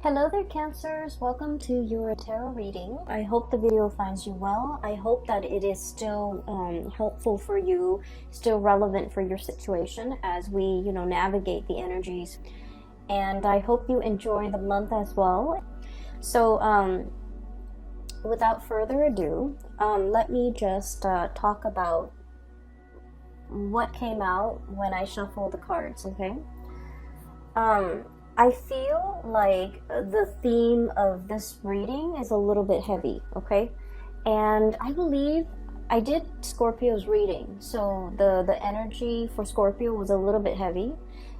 Hello there, Cancers. Welcome to your tarot reading. I hope the video finds you well. I hope that it is still helpful for you, still relevant for your situation as we, navigate the energies. And I hope you enjoy the month as well. So, without further ado, let me just talk about what came out when I shuffled the cards, okay? I feel like the theme of this reading is a little bit heavy, okay? And I believe I did Scorpio's reading, so the energy for Scorpio was a little bit heavy.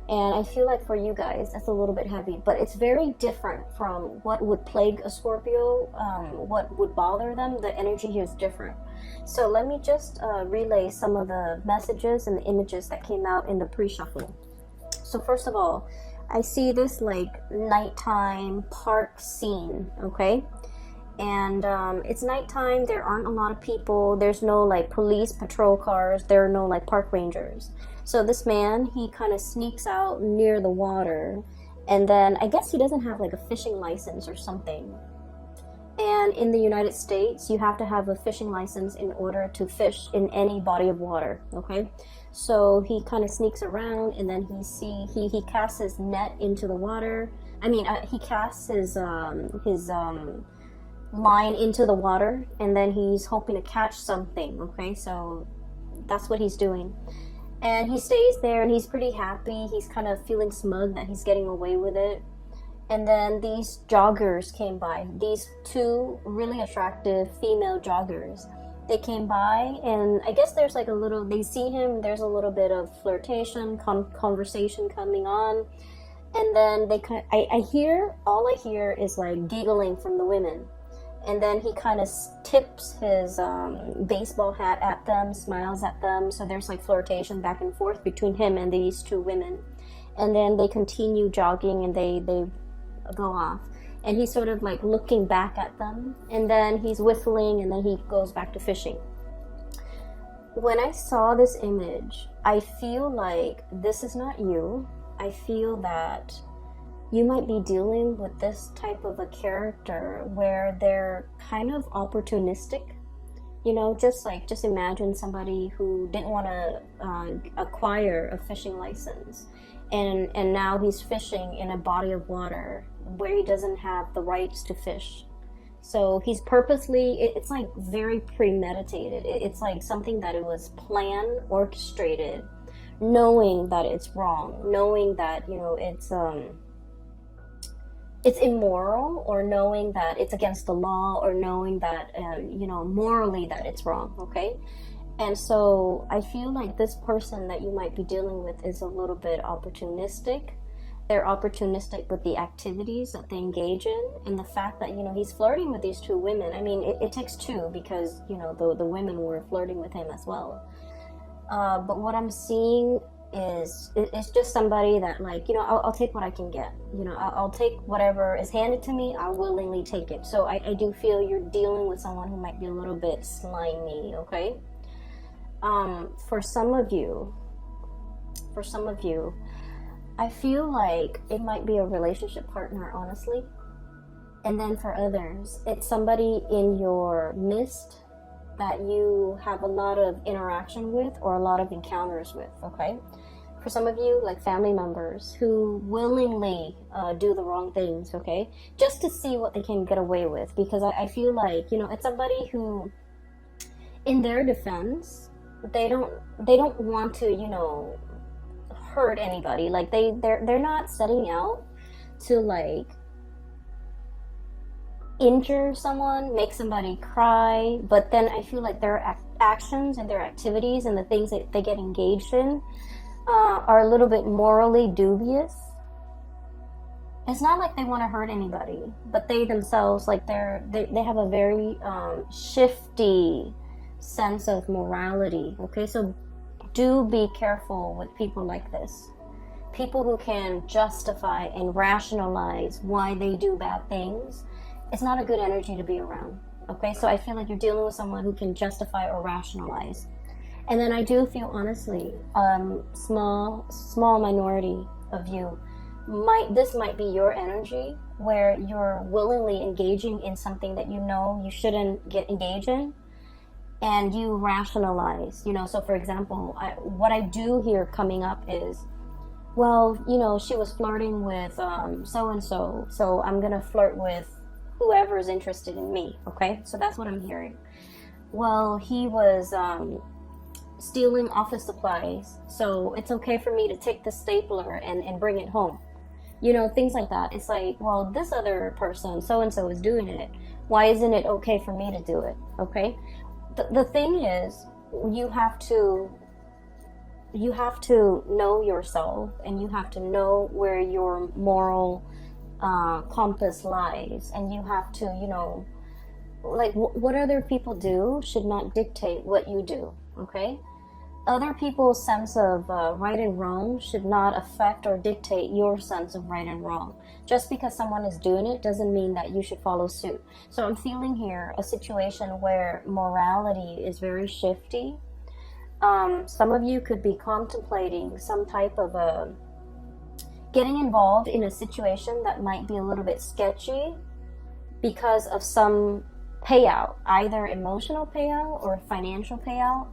And I feel like for you guys, that's a little bit heavy, but it's very different from what would plague a Scorpio, what would bother them. The energy here is different. So let me just relay some of the messages and the images that came out in the pre-shuffle. So first of all, I see this like nighttime park scene, okay? And it's nighttime, there aren't a lot of people, there's no like police patrol cars, there are no like park rangers. So this man, he kind of sneaks out near the water, and then I guess he doesn't have like a fishing license or something. And in the United States, you have to have a fishing license in order to fish in any body of water, okay? So he kind of sneaks around, and then he casts his net into the water. He casts his line into the water, and then he's hoping to catch something, okay? So that's what he's doing. And he stays there, and he's pretty happy. He's kind of feeling smug that he's getting away with it. And then these joggers came by. These two really attractive female joggers. They came by, and I guess there's like they see him, there's a little bit of flirtation, conversation coming on. And then all I hear is like giggling from the women. And then he kind of tips his baseball hat at them, smiles at them. So there's like flirtation back and forth between him and these two women. And then they continue jogging, and they go off. And he's sort of like looking back at them, and then he's whistling, and then he goes back to fishing. When I saw this image, I feel like this is not you. I feel that you might be dealing with this type of a character where they're kind of opportunistic. Just imagine somebody who didn't want to acquire a fishing license, and now he's fishing in a body of water where he doesn't have the rights to fish. So he's purposely, it's like very premeditated. It's like something that it was planned, orchestrated, knowing that it's wrong, knowing that, it's immoral, or knowing that it's against the law, or knowing that, morally that it's wrong, okay? And so I feel like this person that you might be dealing with is a little bit opportunistic. They're opportunistic with the activities that they engage in, and the fact that, he's flirting with these two women. I mean, it takes two, because, the women were flirting with him as well. But what I'm seeing is it's just somebody that, like, I'll take what I can get. I'll take whatever is handed to me. I'll willingly take it. So I do feel you're dealing with someone who might be a little bit slimy, okay? For some of you, I feel like it might be a relationship partner, honestly. And then for others, it's somebody in your midst that you have a lot of interaction with, or a lot of encounters with, okay? For some of you, like family members who willingly do the wrong things, okay? Just to see what they can get away with. Because I feel like, it's somebody who, in their defense, they don't want to, hurt anybody. Like they're not setting out to like injure someone, make somebody cry, but then I feel like their actions and their activities and the things that they get engaged in are a little bit morally dubious. It's not like they want to hurt anybody, but they themselves, like they have a very shifty sense of morality, okay? So do be careful with people like this. People who can justify and rationalize why they do bad things. It's not a good energy to be around, okay? So I feel like you're dealing with someone who can justify or rationalize. And then I do feel, honestly, small minority of you this might be your energy where you're willingly engaging in something that you know you shouldn't get engaged in, and you rationalize, so for example, what I do here coming up is, well, she was flirting with so and so, so I'm gonna flirt with whoever is interested in me. Okay, so that's what I'm hearing. Well, he was stealing office supplies, so it's okay for me to take the stapler and bring it home. Things like that. It's like, well, this other person, so and so, is doing it. Why isn't it okay for me to do it? Okay, the thing is, you have to know yourself, and you have to know where your moral compass lies, and you have to, like, what other people do should not dictate what you do. Okay, other people's sense of right and wrong should not affect or dictate your sense of right and wrong. Just because someone is doing it doesn't mean that you should follow suit. So I'm feeling here a situation where morality is very shifty. Some of you could be contemplating some type of getting involved in a situation that might be a little bit sketchy because of some payout, either emotional payout or financial payout.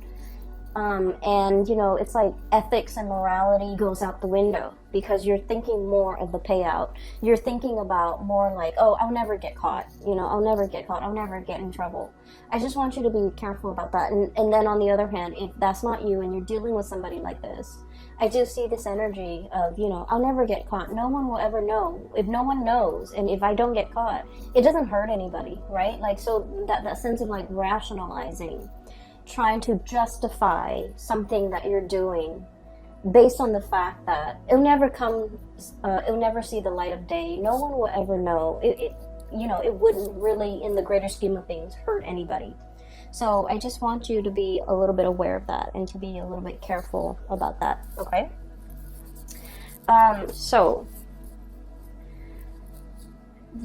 And it's like ethics and morality goes out the window because you're thinking more of the payout. You're thinking about more like, oh, I'll never get caught. I'll never get caught. I'll never get in trouble. I just want you to be careful about that. And then on the other hand, if that's not you and you're dealing with somebody like this, I do see this energy of, I'll never get caught. No one will ever know. If no one knows, and if I don't get caught, it doesn't hurt anybody, right? Like, so that sense of like rationalizing, trying to justify something that you're doing based on the fact that it'll never see the light of day. No one will ever know. It wouldn't really, in the greater scheme of things, hurt anybody. So I just want you to be a little bit aware of that and to be a little bit careful about that. Okay. So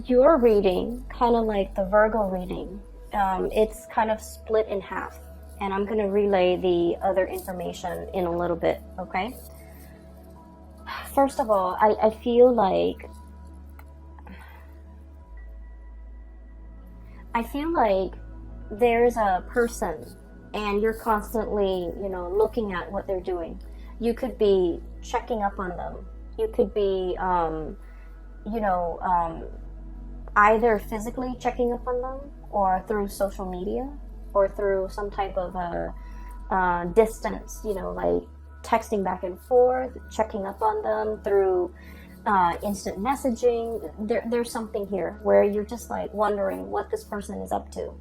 your reading, kind of like the Virgo reading, it's kind of split in half. And I'm going to relay the other information in a little bit, okay? First of all, I feel like there's a person and you're constantly, looking at what they're doing. You could be checking up on them. You could be, either physically checking up on them or through social media, or through some type of distance, like texting back and forth, checking up on them through instant messaging. There's something here where you're just like wondering what this person is up to.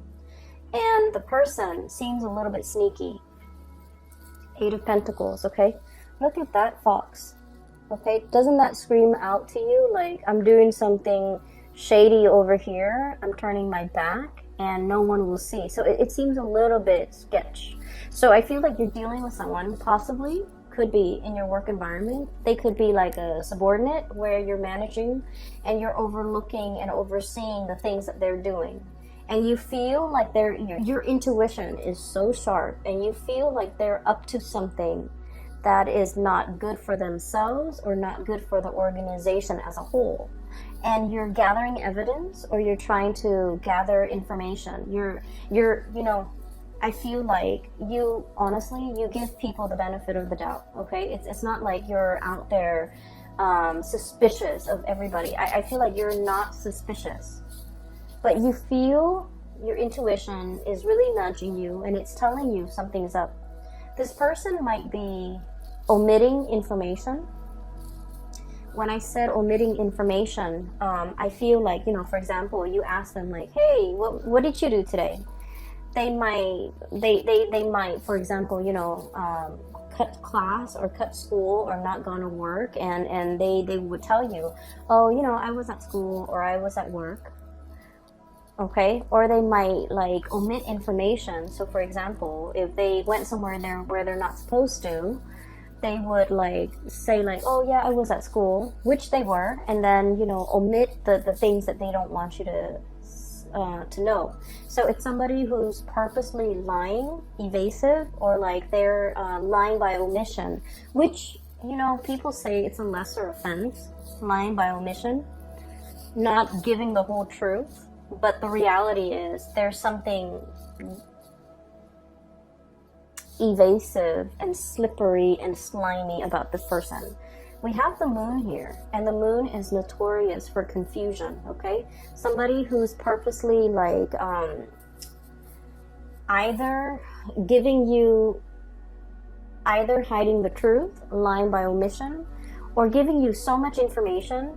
And the person seems a little bit sneaky. 8 of Pentacles, okay? Look at that fox, okay? Doesn't that scream out to you like, I'm doing something shady over here, I'm turning my back, and no one will see? So it seems a little bit sketch. So I feel like you're dealing with someone, possibly, could be in your work environment. They could be like a subordinate where you're managing and you're overlooking and overseeing the things that they're doing. And you feel like your intuition is so sharp, and you feel like they're up to something that is not good for themselves or not good for the organization as a whole. And you're gathering evidence, or you're trying to gather information. I feel like you, honestly, you give people the benefit of the doubt, okay? It's not like you're out there suspicious of everybody. I feel like you're not suspicious, but you feel your intuition is really nudging you, and it's telling you something's up. This person might be omitting information. When I said omitting information, I feel like, for example, you ask them like, hey, what did you do today? They might, for example, cut class or cut school or not gone to work, and they would tell you, oh, I was at school or I was at work. Okay, or they might like omit information. So for example, if they went somewhere where they're not supposed to, they would like say like, oh yeah, I was at school, which they were, and then omit the things that they don't want you to know. So it's somebody who's purposely lying, evasive, or like they're lying by omission, which people say it's a lesser offense. lying by omission, not giving the whole truth. But the reality is there's something evasive and slippery and slimy about this person. We have the moon here, and the moon is notorious for confusion, okay? Somebody who's purposely like either hiding the truth, lying by omission, or giving you so much information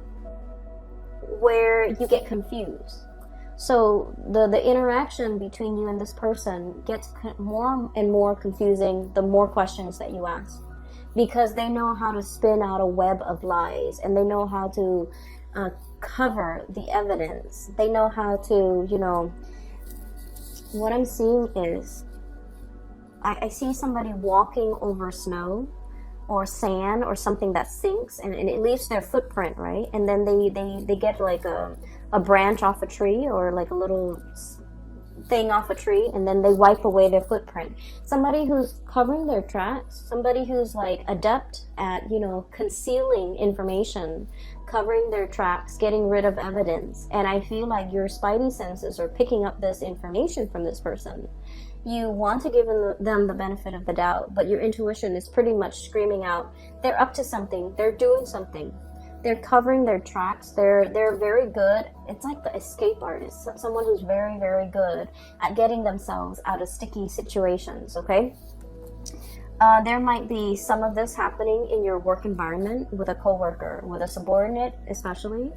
where you get confused. So the interaction between you and this person gets more and more confusing the more questions that you ask, because they know how to spin out a web of lies, and they know how to cover the evidence. They know how to, what I'm seeing is I see somebody walking over snow or sand or something that sinks, and it leaves their footprint, right? And then they get like a branch off a tree, or like a little thing off a tree, and then they wipe away their footprint. Somebody who's covering their tracks, somebody who's like adept at, concealing information, covering their tracks, getting rid of evidence. And I feel like your spidey senses are picking up this information from this person. You want to give them the benefit of the doubt, but your intuition is pretty much screaming out, they're up to something, they're doing something. They're covering their tracks. They're very good. It's like the escape artist, someone who's very, very good at getting themselves out of sticky situations, okay? There might be some of this happening in your work environment with a coworker, with a subordinate especially.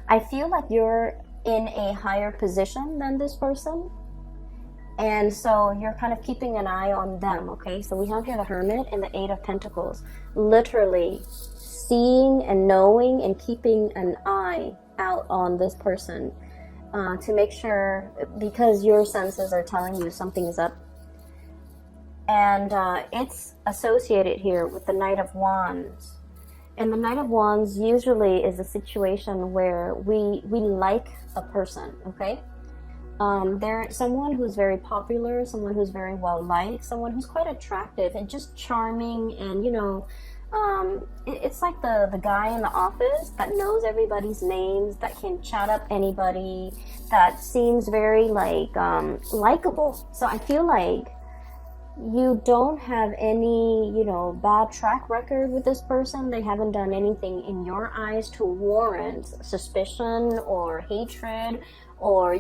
I feel like you're in a higher position than this person, and so you're kind of keeping an eye on them, okay? So we have here the Hermit and the Eight of Pentacles, literally seeing and knowing and keeping an eye out on this person to make sure, because your senses are telling you something is up. And it's associated here with the Knight of Wands. And the Knight of Wands usually is a situation where we like a person, okay? They're someone who's very popular, someone who's very well liked, someone who's quite attractive and just charming, and it's like the guy in the office that knows everybody's names, that can chat up anybody, that seems very likable. So I feel like you don't have any, bad track record with this person. They haven't done anything in your eyes to warrant suspicion or hatred, or,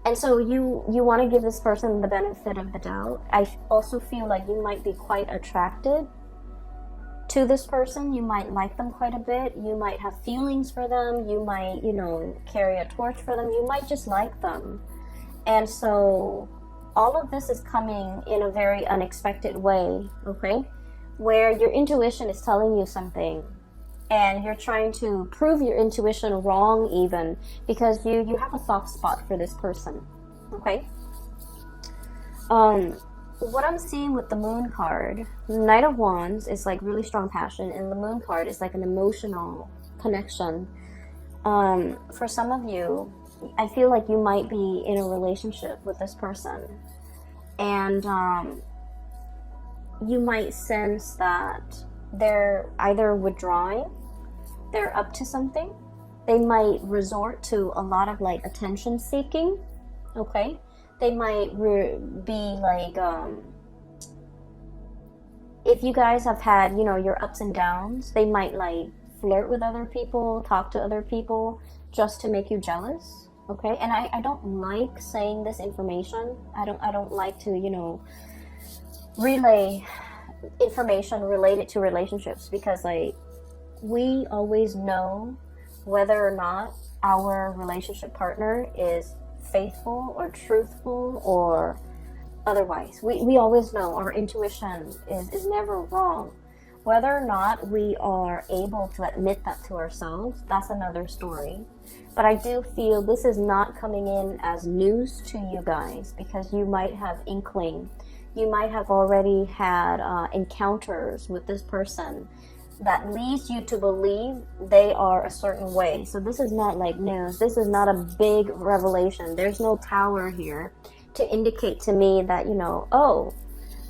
and so you want to give this person the benefit of the doubt. I also feel like you might be quite attracted to this person. You might like them quite a bit. You might have feelings for them. You might, carry a torch for them. You might just like them. And so all of this is coming in a very unexpected way, okay? Where your intuition is telling you something, and you're trying to prove your intuition wrong even, because you have a soft spot for this person, okay? What I'm seeing with the Moon card, Knight of Wands is like really strong passion, and the Moon card is like an emotional connection. For some of you, I feel like you might be in a relationship with this person, and you might sense that they're either withdrawing, they're up to something, they might resort to a lot of like attention seeking, okay? They might be like, if you guys have had, your ups and downs, they might like flirt with other people, talk to other people just to make you jealous, okay? And I don't like saying this information. I don't like to, relay information related to relationships, because like we always know whether or not our relationship partner is faithful or truthful or otherwise. We always know. Our intuition is never wrong. Whether or not we are able to admit that to ourselves, that's another story. But I do feel this is not coming in as news to you guys, because you might have inkling. You might have already had encounters with this person that leads you to believe they are a certain way. So this is not like news. This is not a big revelation. There's no tower here to indicate to me that,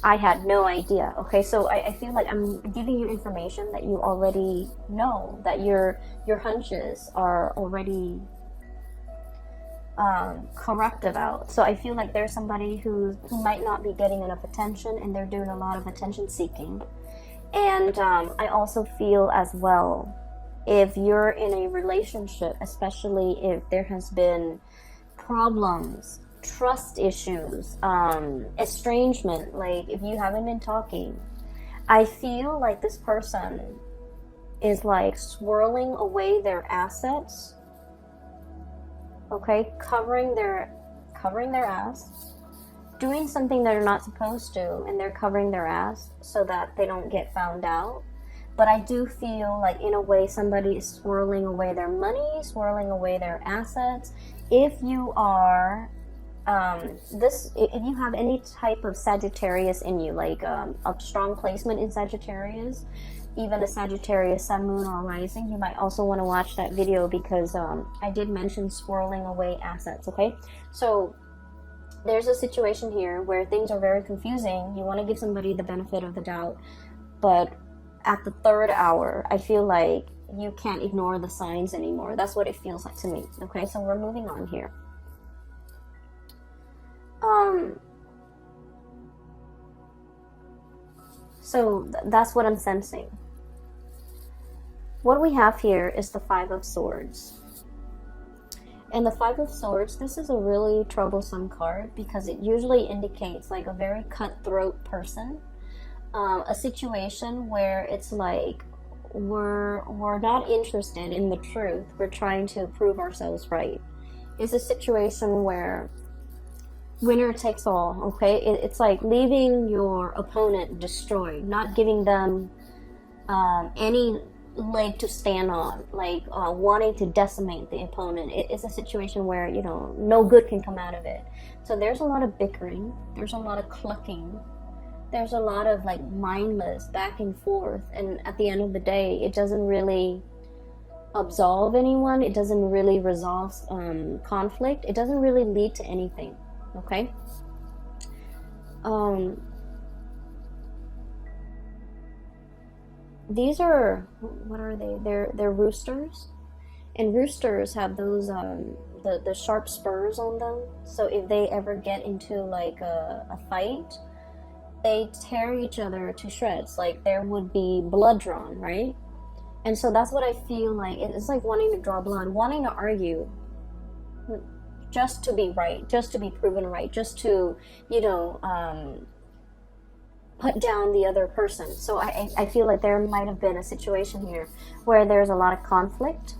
I had no idea. Okay, so I feel like I'm giving you information that you already know, that your hunches are already correct about. So I feel like there's somebody who might not be getting enough attention, and they're doing a lot of attention seeking. And I also feel as well, if you're in a relationship, especially if there has been problems, trust issues, estrangement, like if you haven't been talking, I feel like this person is like swirling away their assets, okay, covering their ass, doing something they're not supposed to, and they're covering their ass so that they don't get found out. But I do feel like, in a way, somebody is swirling away their money, swirling away their assets. If you are if you have any type of Sagittarius in you, like a strong placement in Sagittarius, even a Sagittarius sun, moon, or rising, you might also want to watch that video, because I did mention swirling away assets. Okay, so there's a situation here where things are very confusing. You want to give somebody the benefit of the doubt, but at the third hour, I feel like you can't ignore the signs anymore. That's what it feels like to me. Okay, so we're moving on here. So that's what I'm sensing. What we have here is the Five of Swords. And the Five of Swords, this is a really troublesome card, because it usually indicates like a very cutthroat person. A situation where it's like we're not interested in the truth. We're trying to prove ourselves right. It's a situation where winner takes all, okay? It's like leaving your opponent destroyed, not giving them any leg to stand on, like wanting to decimate the opponent. It's a situation where, you know, no good can come out of it. So there's a lot of bickering, there's a lot of clucking, there's a lot of like mindless back and forth, and at the end of the day, it doesn't really absolve anyone. It doesn't really resolve conflict. It doesn't really lead to anything. Okay. These are, what are they? They're roosters, and roosters have those the sharp spurs on them. So if they ever get into like a fight, they tear each other to shreds. Like there would be blood drawn, right? And so that's what I feel like. It's like wanting to draw blood, wanting to argue, just to be right, just to be proven right, just to, you know, put down the other person. So I feel like there might have been a situation here where there's a lot of conflict,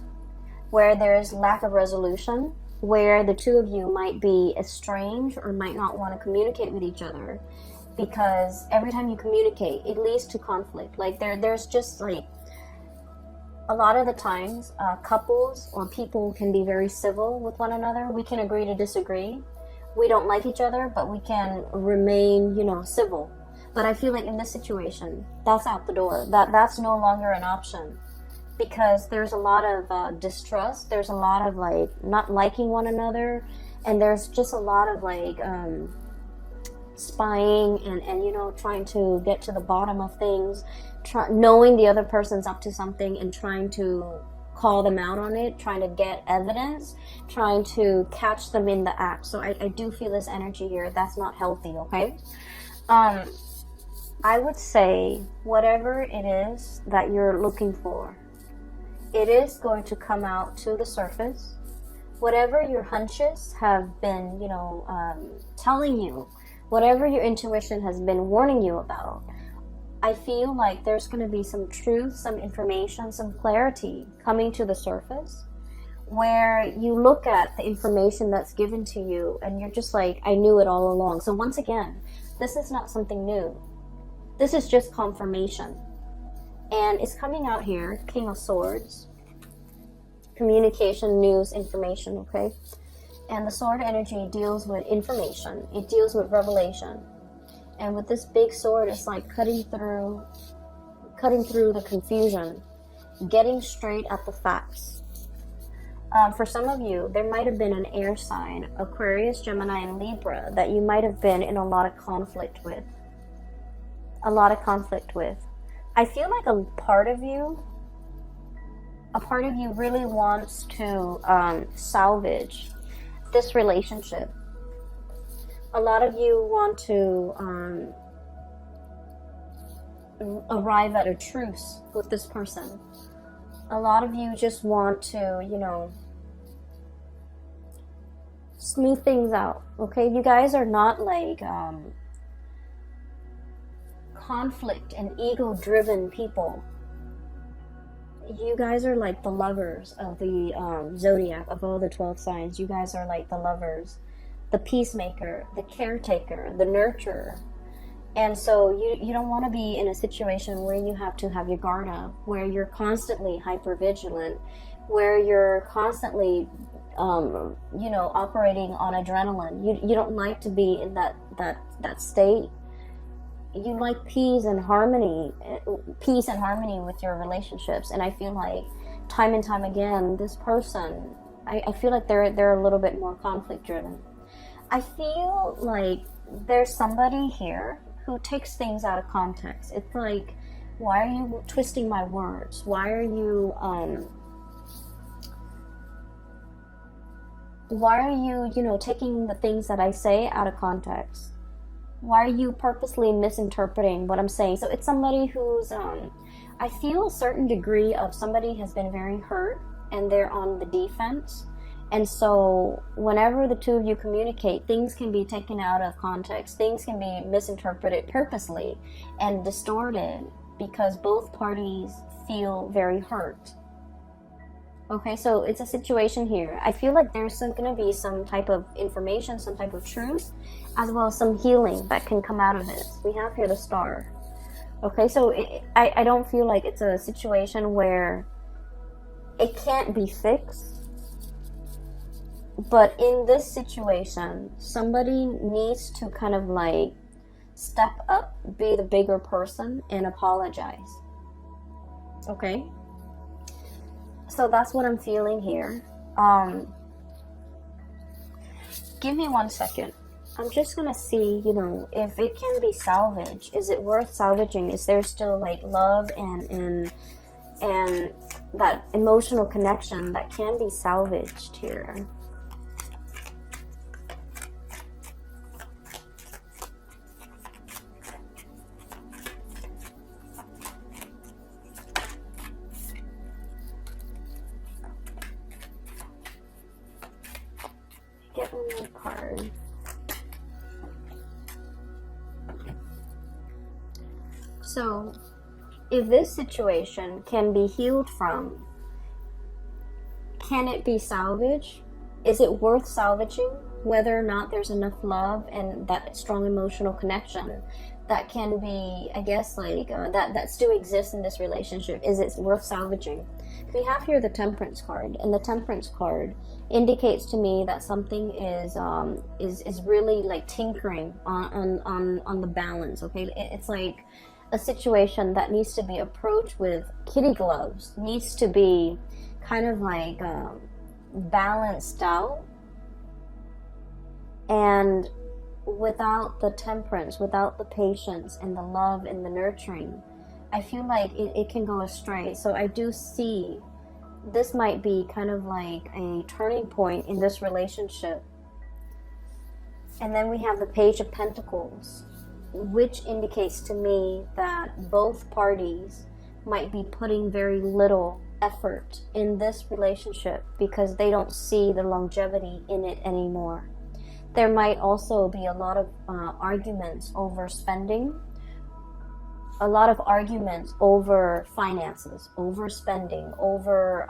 where there's lack of resolution, where the two of you might be estranged or might not want to communicate with each other, because every time you communicate, it leads to conflict. Like there's just like, a lot of the times, couples or people can be very civil with one another. We can agree to disagree. We don't like each other, but we can remain, you know, civil. But I feel like in this situation, that's out the door. That's no longer an option, because there's a lot of distrust. There's a lot of like not liking one another, and there's just a lot of like spying and you know, trying to get to the bottom of things. Knowing the other person's up to something and trying to call them out on it, trying to get evidence, trying to catch them in the act. So I do feel this energy here. That's not healthy, okay? I would say whatever it is that you're looking for, it is going to come out to the surface. Whatever your hunches have been, you know, telling you, whatever your intuition has been warning you about, I feel like there's going to be some truth, some information, some clarity coming to the surface, where you look at the information that's given to you and you're just like, I knew it all along. So once again, this is not something new. This is just confirmation. And it's coming out here, King of Swords, communication, news, information, okay? And the sword energy deals with information. It deals with revelation. And with this big sword, it's like cutting through the confusion, getting straight at the facts. For some of you, there might have been an air sign, Aquarius, Gemini, and Libra, that you might have been in a lot of conflict with. a lot of conflict with. I feel like a part of you really wants to salvage this relationship. A lot of you want to arrive at a truce with this person. A lot of you just want to, you know, smooth things out, okay? You guys are not like conflict and ego-driven people. You guys are like the lovers of the zodiac, of all the 12 signs. You guys are like the lovers, the peacemaker, the caretaker, the nurturer. And so you don't want to be in a situation where you have to have your guard up, where you're constantly hyper vigilant, where you're constantly you know, operating on adrenaline. You don't like to be in that state. You like peace and harmony with your relationships. And I feel like time and time again, this person, I feel like they're a little bit more conflict driven. I feel like there's somebody here who takes things out of context. It's like, why are you twisting my words? Why are you you know, taking the things that I say out of context? Why are you purposely misinterpreting what I'm saying? So it's somebody who's I feel a certain degree of somebody has been very hurt and they're on the defense. And so whenever the two of you communicate, things can be taken out of context. Things can be misinterpreted purposely and distorted because both parties feel very hurt. Okay, so it's a situation here. I feel like there's going to be some type of information, some type of truth, as well as some healing that can come out of this. We have here the Star. Okay, so I don't feel like it's a situation where it can't be fixed. But in this situation, somebody needs to kind of like step up, be the bigger person, and apologize. Okay? So that's what I'm feeling here. Give me 1 second. I'm just gonna see, you know, if it can be salvaged. Is it worth salvaging? Is there still like love and that emotional connection that can be salvaged here? Get one more card. So, if this situation can be healed from, can it be salvaged? Is it worth salvaging? Whether or not there's enough love and that strong emotional connection that can be, I guess, like that still exists in this relationship. Is it worth salvaging? We have here the Temperance card, and the Temperance card indicates to me that something is really like tinkering on the balance. Okay, it's like a situation that needs to be approached with kitty gloves, needs to be kind of like balanced out. And without the temperance, without the patience and the love and the nurturing, I feel like it can go astray. So I do see this might be kind of like a turning point in this relationship. And then we have the Page of Pentacles, which indicates to me that both parties might be putting very little effort in this relationship because they don't see the longevity in it anymore. There might also be a lot of arguments over spending, a lot of arguments over finances, over spending, over,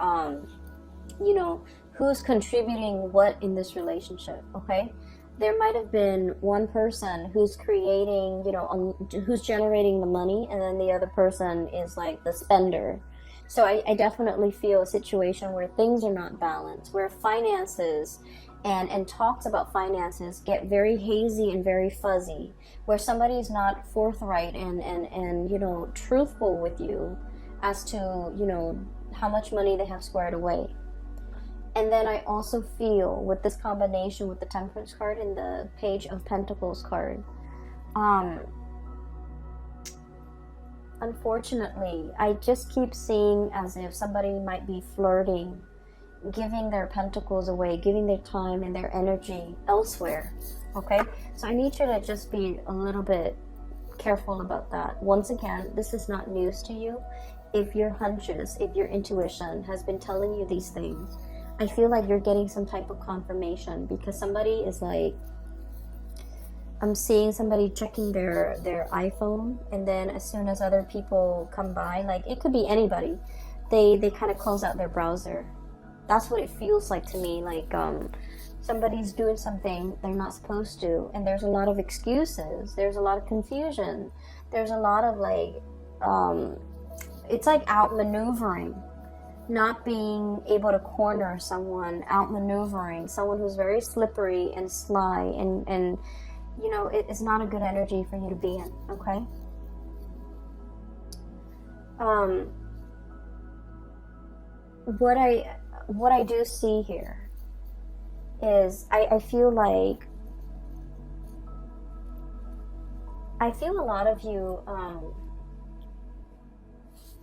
you know, who's contributing what in this relationship, okay? There might have been one person who's creating, you know, who's generating the money, and then the other person is like the spender. So I definitely feel a situation where things are not balanced, where finances and talks about finances get very hazy and very fuzzy, where somebody's not forthright and you know, truthful with you as to, you know, how much money they have squared away. And then I also feel with this combination with the Temperance card and the Page of Pentacles card, Unfortunately, I just keep seeing as if somebody might be flirting, giving their pentacles away, giving their time and their energy elsewhere. Okay, so I need you to just be a little bit careful about that. Once again, this is not news to you. If your hunches, if your intuition has been telling you these things, I feel like you're getting some type of confirmation, because somebody is like, I'm seeing somebody checking their iPhone, and then as soon as other people come by, like it could be anybody, they kind of close out their browser. That's what it feels like to me. Like somebody's doing something they're not supposed to, and there's a lot of excuses, there's a lot of confusion, there's a lot of like it's like outmaneuvering, not being able to corner someone, outmaneuvering someone who's very slippery and sly, and you know, it's not a good energy for you to be in. Okay. What I do see here is I feel like a lot of you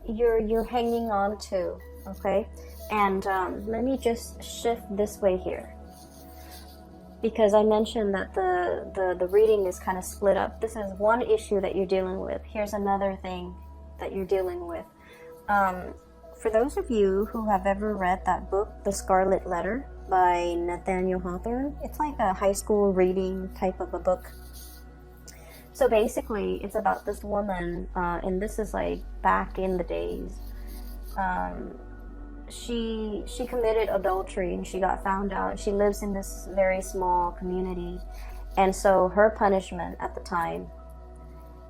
you're hanging on to, okay? And let me just shift this way here, because I mentioned that the reading is kind of split up. This is one issue that you're dealing with. Here's another thing that you're dealing with. For those of you who have ever read that book, The Scarlet Letter by Nathaniel Hawthorne, it's like a high school reading type of a book. So basically, it's about this woman, and this is like back in the days. She committed adultery and she got found out. She lives in this very small community, and so her punishment at the time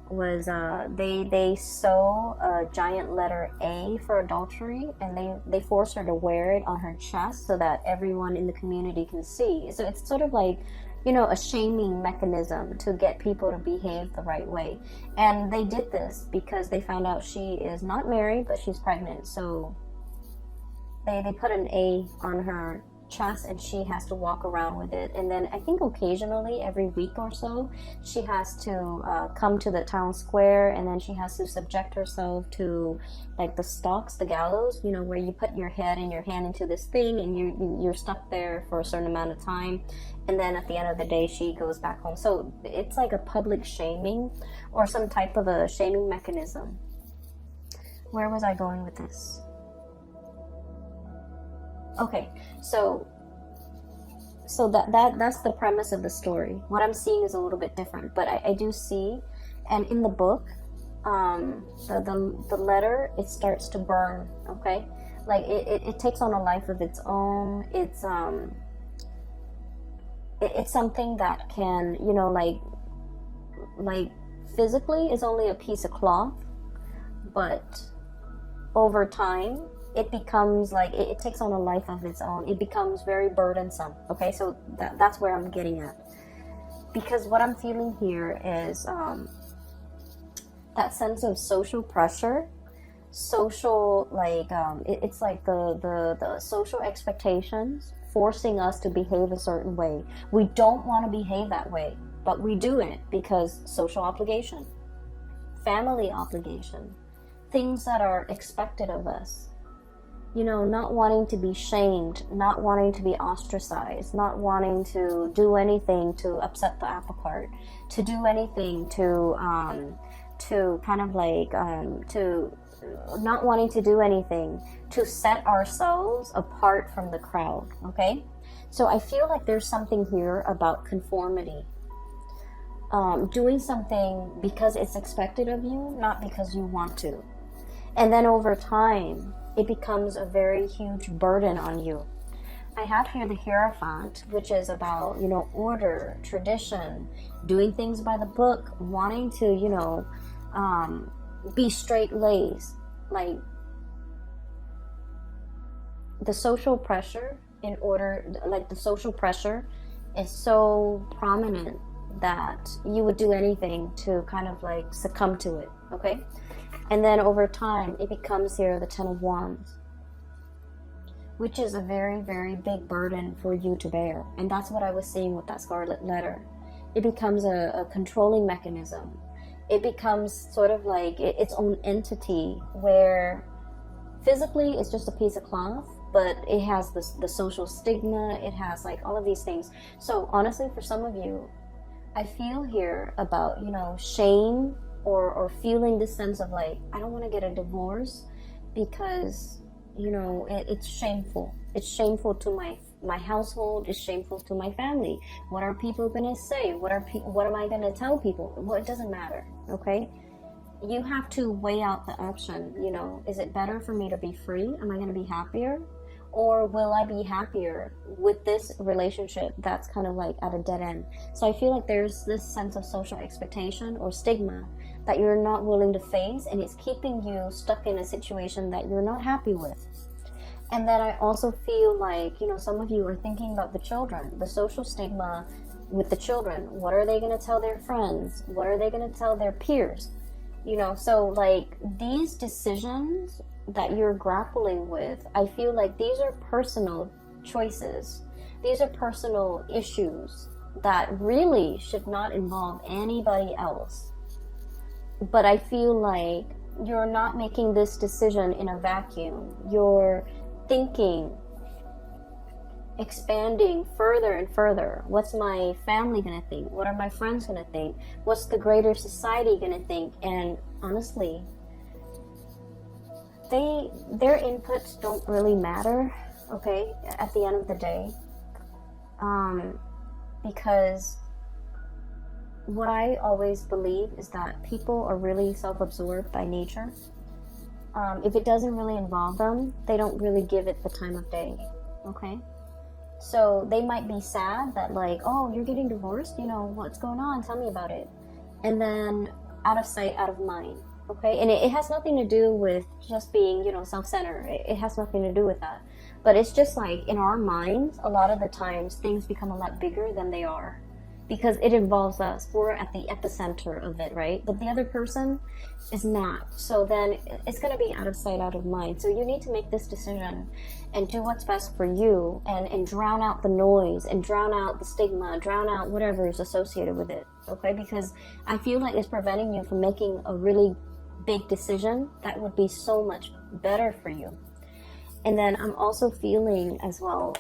was they sew a giant letter A for adultery, and they force her to wear it on her chest so that everyone in the community can see. So it's sort of like, you know, a shaming mechanism to get people to behave the right way. And they did this because they found out she is not married, but she's pregnant. So they put an A on her chest, and she has to walk around with it. And then I think occasionally, every week or so, she has to come to the town square, and then she has to subject herself to like the stocks, the gallows, you know, where you put your head and your hand into this thing, and you're stuck there for a certain amount of time, and then at the end of the day she goes back home. So it's like a public shaming, or some type of a shaming mechanism. Where was I going with this? Okay, so that's the premise of the story. What I'm seeing is a little bit different, but I do see, and in the book, the letter, it starts to burn. Okay, like it takes on a life of its own. It's something that can, you know, like physically is only a piece of cloth, but over time it becomes like it takes on a life of its own. It becomes very burdensome. Okay, so that's where I'm getting at, because what I'm feeling here is that sense of social pressure, social like it's like the social expectations forcing us to behave a certain way. We don't want to behave that way, but we do it because social obligation, family obligation, things that are expected of us. You know, not wanting to be shamed, not wanting to be ostracized, not wanting to do anything to upset the apple cart, to do anything to kind of like to not wanting to do anything to set ourselves apart from the crowd. Okay, so I feel like there's something here about conformity, doing something because it's expected of you, not because you want to, and then over time it becomes a very huge burden on you. I have here the Hierophant, which is about, you know, order, tradition, doing things by the book, wanting to, you know, be straight-laced. Like the social pressure the social pressure is so prominent that you would do anything to kind of like succumb to it. Okay. And then over time, it becomes here the Ten of Wands, which is a very, very big burden for you to bear. And that's what I was seeing with that Scarlet Letter. It becomes a controlling mechanism. it becomes sort of like its own entity, where physically it's just a piece of cloth, but it has the social stigma, it has like all of these things. So honestly, for some of you, I feel here about, you know, shame, or feeling this sense of like, I don't want to get a divorce because, you know, it's shameful. It's shameful to my household. It's shameful to my family. What are people gonna say? What am I gonna tell people? Well, it doesn't matter, okay? You have to weigh out the option, you know, is it better for me to be free? Am I gonna be happier? Or will I be happier with this relationship that's kind of like at a dead end? So I feel like there's this sense of social expectation or stigma that you're not willing to face, and it's keeping you stuck in a situation that you're not happy with. And then I also feel like, you know, some of you are thinking about the children, the social stigma with the children. What are they going to tell their friends? What are they going to tell their peers? You know, so like these decisions that you're grappling with, I feel like these are personal choices. These are personal issues that really should not involve anybody else. But I feel like you're not making this decision in a vacuum. You're thinking, expanding further and further. What's my family gonna think? What are my friends gonna think? What's the greater society gonna think? And honestly, their inputs don't really matter, okay, at the end of the day, because what I always believe is that people are really self-absorbed by nature. If it doesn't really involve them, they don't really give it the time of day, okay? So they might be sad that like, oh, you're getting divorced, you know, what's going on? Tell me about it. And then out of sight, out of mind, okay? And it has nothing to do with just being, you know, self-centered. It has nothing to do with that. But it's just like in our minds, a lot of the times things become a lot bigger than they are, because it involves us. We're at the epicenter of it, right? But the other person is not. So then it's going to be out of sight, out of mind. So you need to make this decision and do what's best for you, and drown out the noise, and drown out the stigma, drown out whatever is associated with it, okay? Because I feel like it's preventing you from making a really big decision that would be so much better for you. And then I'm also feeling as well,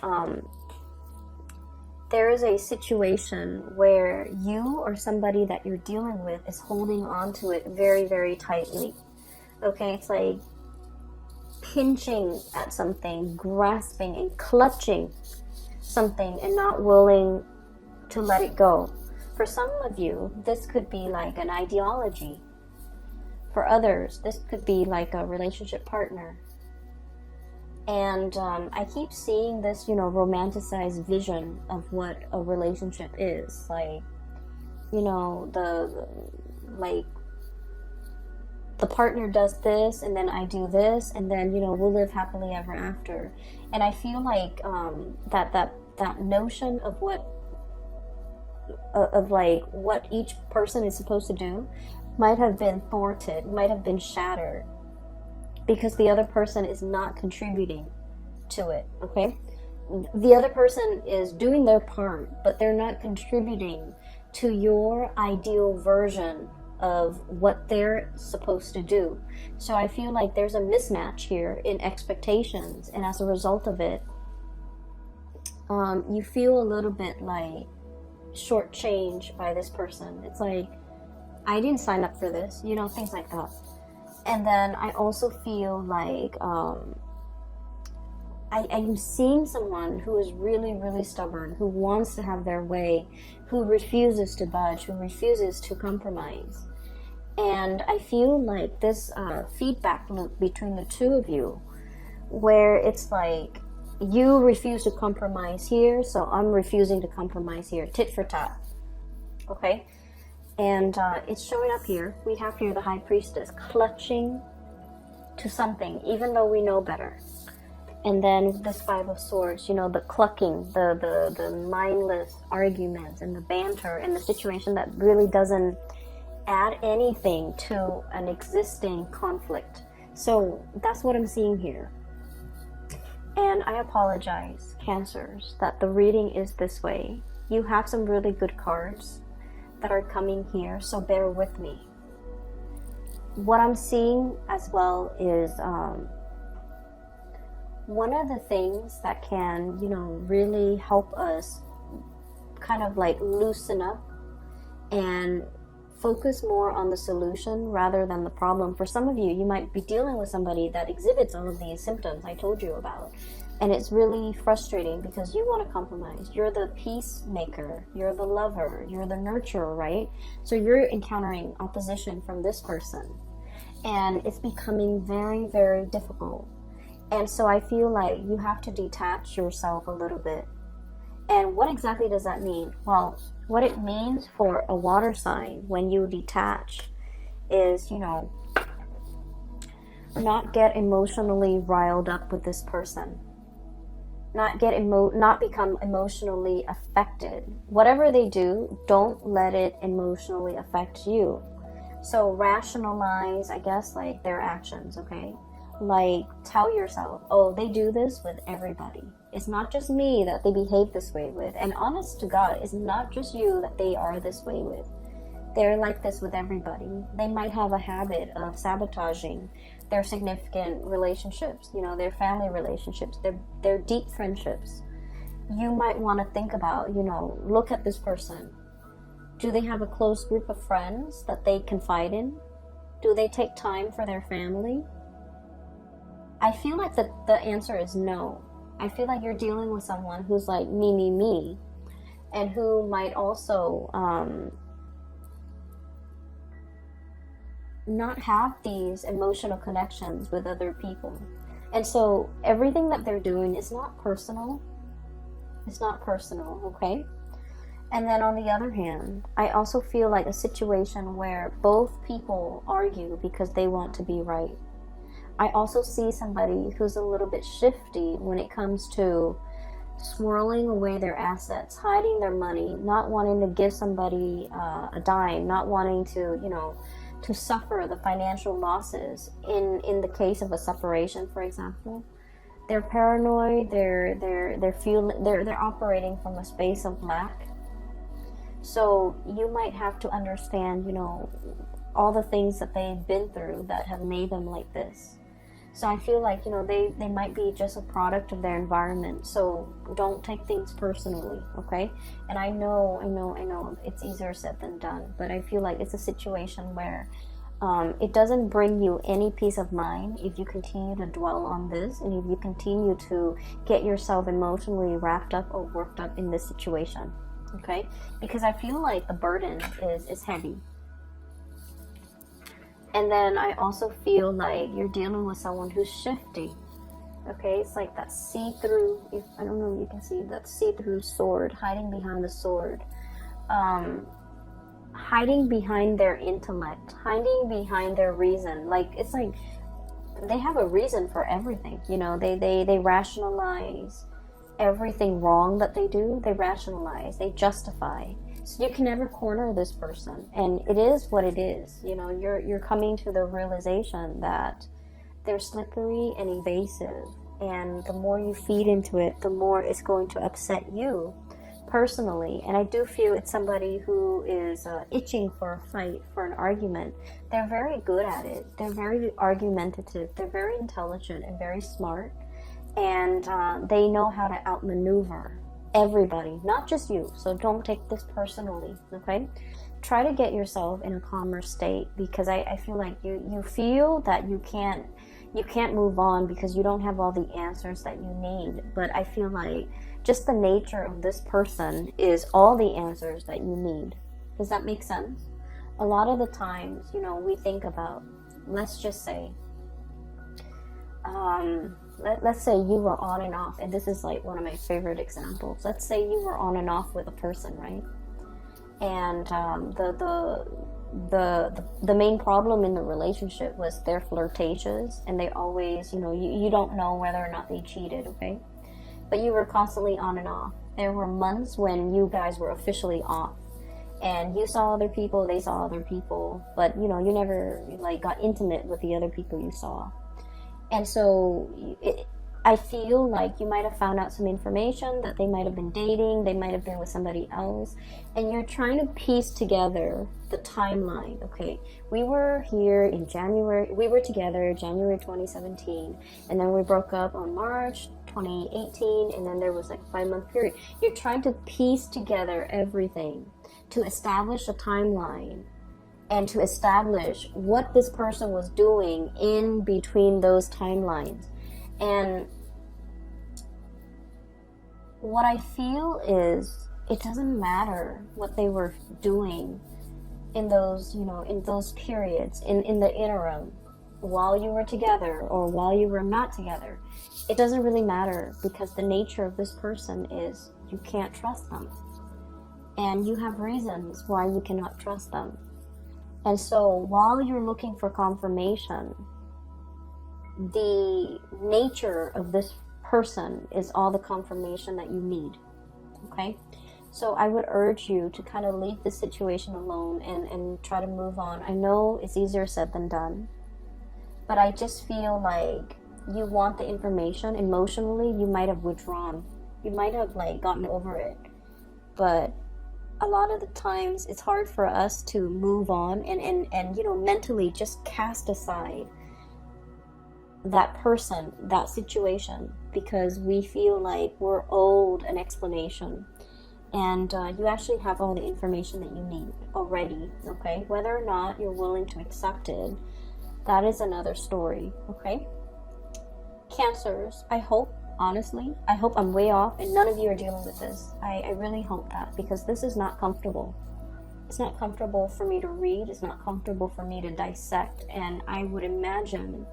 there is a situation where you or somebody that you're dealing with is holding on to it very, very tightly. Okay, it's like pinching at something, grasping and clutching something and not willing to let it go. For some of you, this could be like an ideology. For others, this could be like a relationship partner. And I keep seeing this, you know, romanticized vision of what a relationship is. Like, you know, the partner does this, and then I do this, and then, you know, we'll live happily ever after. And I feel like that notion of what each person is supposed to do might have been thwarted, might have been shattered, because the other person is not contributing to it, okay? The other person is doing their part, but they're not contributing to your ideal version of what they're supposed to do. So I feel like there's a mismatch here in expectations, and as a result of it, you feel a little bit like shortchanged by this person. It's like, I didn't sign up for this, you know, things like that. And then I also feel like I'm seeing someone who is really, really stubborn, who wants to have their way, who refuses to budge, who refuses to compromise. And I feel like this feedback loop between the two of you, where it's like, you refuse to compromise here, so I'm refusing to compromise here, tit for tat, okay? And it's showing up here. We have here the High Priestess clutching to something, even though we know better. And then this Five of Swords, you know, the clucking, the mindless arguments and the banter and the situation that really doesn't add anything to an existing conflict. So that's what I'm seeing here. And I apologize, Cancers, that the reading is this way. You have some really good cards that are coming here, so bear with me, what I'm seeing as well is one of the things that can, really help us kind of like loosen up and focus more on the solution rather than the problem. For some of you, you might be dealing with somebody that exhibits all of these symptoms I told you about. And it's really frustrating because you want to compromise. You're the peacemaker, you're the lover, you're the nurturer, right? So you're encountering opposition from this person. And it's becoming very, very difficult. And so I feel like you have to detach yourself a little bit. And what exactly does that mean? Well, what it means for a water sign when you detach is, not get emotionally riled up with this person. Not become emotionally affected. Whatever they do, don't let it emotionally affect you. So rationalize, I guess, like their actions, okay? Like tell yourself, oh, they do this with everybody. It's not just me that they behave this way with. And honest to God, it's not just you that they are this way with. They're like this with everybody. They might have a habit of sabotaging their significant relationships, their family relationships, their deep friendships. You might want to think about, look at this person. Do they have a close group of friends that they confide in? Do they take time for their family? I feel like the answer is no. I feel like you're dealing with someone who's like me, and who might also not have these emotional connections with other people. And so everything that they're doing is not personal. It's not personal, okay? And then on the other hand, I also feel like a situation where both people argue because they want to be right. I also see somebody who's a little bit shifty when it comes to swirling away their assets, hiding their money, not wanting to give somebody a dime, not wanting to, to suffer the financial losses in the case of a separation, for example. They're paranoid. They're operating from a space of lack. So you might have to understand, all the things that they've been through that have made them like this. So I feel like, they might be just a product of their environment. So don't take things personally, okay? And I know it's easier said than done, but I feel like it's a situation where it doesn't bring you any peace of mind if you continue to dwell on this, and if you continue to get yourself emotionally wrapped up or worked up in this situation, okay? Because I feel like the burden is heavy. And then I also feel like you're dealing with someone who's shifty. Okay, it's like that see-through, I don't know if you can see, that see-through sword, hiding behind the sword. Hiding behind their intellect, hiding behind their reason. Like, it's like they have a reason for everything. They rationalize everything wrong that they do. They rationalize, they justify. So you can never corner this person, and it is what it is. You're coming to the realization that they're slippery and evasive, and the more you feed into it, the more it's going to upset you personally. And I do feel it's somebody who is itching for a fight, for an argument. They're very good at it. They're very argumentative. They're very intelligent and very smart, and they know how to outmaneuver everybody, not just you. So don't take this personally, okay? Try to get yourself in a calmer state, because I feel like you feel that you can't move on because you don't have all the answers that you need. But I feel like just the nature of this person is all the answers that you need. Does that make sense? A lot of the times, we think about, let's just say, let's say you were on and off, and this is like one of my favorite examples. Let's say you were on and off with a person, right? And the main problem in the relationship was they're flirtatious, and they always, you don't know whether or not they cheated, okay? But you were constantly on and off. There were months when you guys were officially off, and you saw other people, they saw other people, but you never got intimate with the other people you saw. And so I feel like you might have found out some information that they might have been dating, they might have been with somebody else, and you're trying to piece together the timeline. Okay, we were here in January, we were together January 2017, and then we broke up on March 2018, and then there was like a 5-month period. You're trying to piece together everything to establish a timeline and to establish what this person was doing in between those timelines. And what I feel is it doesn't matter what they were doing in those, you know, in those periods, in the interim, while you were together or while you were not together. It doesn't really matter, because the nature of this person is you can't trust them. And you have reasons why you cannot trust them. And so while you're looking for confirmation, the nature of this person is all the confirmation that you need. Okay? So I would urge you to kind of leave the situation alone and try to move on. I know it's easier said than done, but I just feel like you want the information. Emotionally, you might have withdrawn. You might have like gotten over it. But a lot of the times it's hard for us to move on and you know, mentally just cast aside that person, that situation, because we feel like we're owed an explanation. And you actually have all the information that you need already. Okay, whether or not you're willing to accept it, that is another story. Okay, Cancers, I hope, honestly, I hope I'm way off and none of you are dealing with this. I really hope that, because this is not comfortable. It's not comfortable for me to read. It's not comfortable for me to dissect. And I would imagine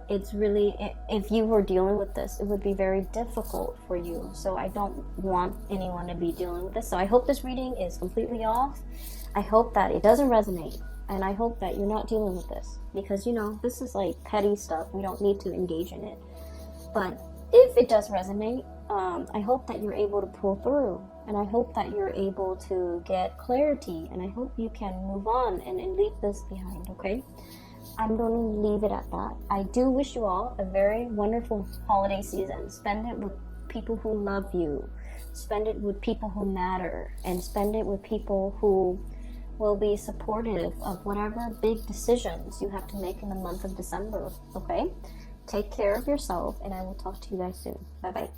it's really, if you were dealing with this, it would be very difficult for you. So I don't want anyone to be dealing with this. So I hope this reading is completely off. I hope that it doesn't resonate. And I hope that you're not dealing with this, because, you know, this is like petty stuff. We don't need to engage in it. But if it does resonate, I hope that you're able to pull through. And I hope that you're able to get clarity. And I hope you can move on and leave this behind, okay? I'm going to leave it at that. I do wish you all a very wonderful holiday season. Spend it with people who love you. Spend it with people who matter. And spend it with people who will be supportive of whatever big decisions you have to make in the month of December. Okay? Take care of yourself, and I will talk to you guys soon. Bye-bye.